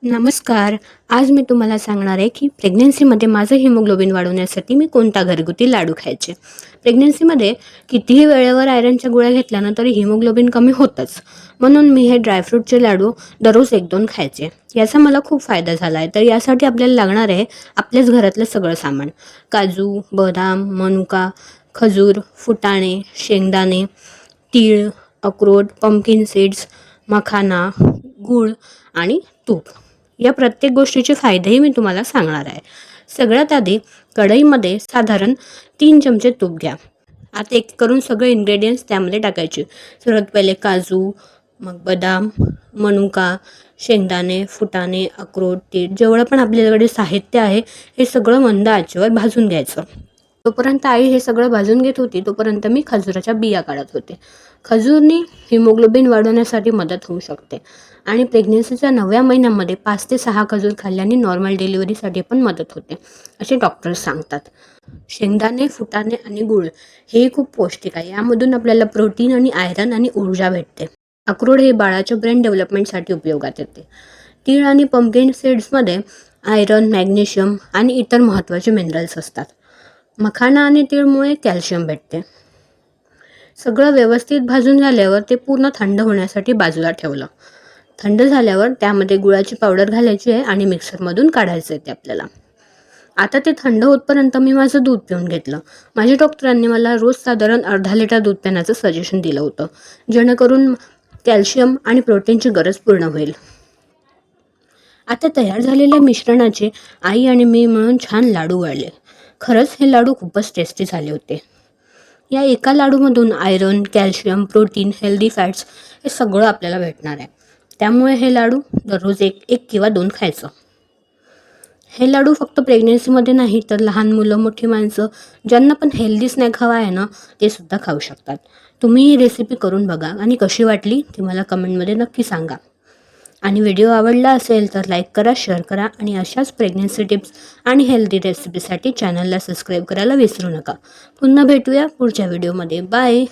नमस्कार. आज मी तुम्हाला सांगणार आहे, की प्रेग्नन्सीमध्ये माझं हिमोग्लोबिन वाढवण्यासाठी मी कोणता घरगुती लाडू खायचे. प्रेग्नन्सीमध्ये कितीही वेळेवर आयरनच्या गोळ्या घेतल्या तरी हिमोग्लोबिन कमी होतंच. म्हणून मी हे ड्रायफ्रूटचे लाडू दररोज 1-2 खायचे. याचा मला खूप फायदा झाला आहे. तर यासाठी आपल्याला लागणार आहे आपल्याच घरातलं सगळं सामान. काजू, बदाम, मनुका, खजूर, फुटाणे, शेंगदाणे, तीळ, अक्रोड, पंपकिन सीड्स, मखाना, गूळ आणि तूप. या प्रत्येक गोष्टीचे फायदेही मी तुम्हाला सांगणार आहे. सगळ्यात आधी कढईमध्ये साधारण 3 चमचे तूप घ्या. आता एक करून सगळे इन्ग्रेडियंट्स त्यामध्ये टाकायचे. सर्वात पहिले काजू, मग बदाम, मनुका, शेंगदाणे, फुटाणे, अक्रोड, तीळ जेवढं पण आपल्याकडे साहित्य आहे हे सगळं मंद आचेवर भाजून घ्यायचं. तोपर्यंत आई हे सगळं भाजून घेत होती, तोपर्यंत मी खजुराच्या बिया काढत होते. खजूरनी हिमोग्लोबिन वाढवण्यासाठी मदत होऊ शकते आणि प्रेग्नन्सीच्या 9व्या महिन्यामध्ये 5 ते 6 खजूर खाल्ल्याने नॉर्मल डिलिव्हरीसाठी पण मदत होते, असे डॉक्टर्स सांगतात. शेंगदाणे, फुटाणे आणि गूळ हे खूप पौष्टिक आहे. यामधून आपल्याला प्रोटीन आणि आयरन आणि ऊर्जा भेटते. अक्रोड हे बाळाच्या ब्रेन डेव्हलपमेंटसाठी उपयोगात येते. तीळ आणि पंपकिन सीड्समध्ये आयरन, मॅग्नेशियम आणि इतर महत्त्वाचे मिनरल्स असतात. मखाना आणि तीळमुळे कॅल्शियम भेटते. सगळं व्यवस्थित भाजून झाल्यावर ते पूर्ण थंड होण्यासाठी बाजूला ठेवलं. थंड झाल्यावर त्यामध्ये गुळाची पावडर घालायची आहे आणि मिक्सरमधून काढायचं आहे ते आपल्याला. आता ते थंड होतपर्यंत मी माझं दूध पिऊन घेतलं. माझ्या डॉक्टरांनी मला रोज साधारण अर्धा लिटर दूध पिण्याचं सजेशन दिलं होतं, जेणेकरून कॅल्शियम आणि प्रोटीनची गरज पूर्ण होईल. आता तयार झालेल्या मिश्रणाचे आई आणि मी मिळून छान लाडू वळले. खरंच हे लाडू खूपच टेस्टी झाले होते. या एका लाडूमधून iron, calcium, protein, healthy fats हे सगळं आपल्याला भेटणार आहे. त्यामुळे हे लाडू दररोज एक किंवा 2 खायचं. हे लाडू फक्त प्रेग्नन्सीमध्ये नाही तर लहान मुलं, मोठी माणसं ज्यांना पण हेल्दी स्नॅक हवा आहे ना, ते सुद्धा खाऊ शकतात. तुम्ही ही रेसिपी करून बघा आणि कशी वाटली ती मला कमेंटमध्ये नक्की सांगा. आणि व्हिडिओ आवडला असेल तर लाईक करा, शेअर करा आणि अशाच प्रेग्नन्सी टिप्स आणि हेल्दी रेसिपीसाठी चॅनलला सबस्क्राईब करायला विसरू नका. पुन्हा भेटूया पुढच्या व्हिडिओमध्ये. बाय.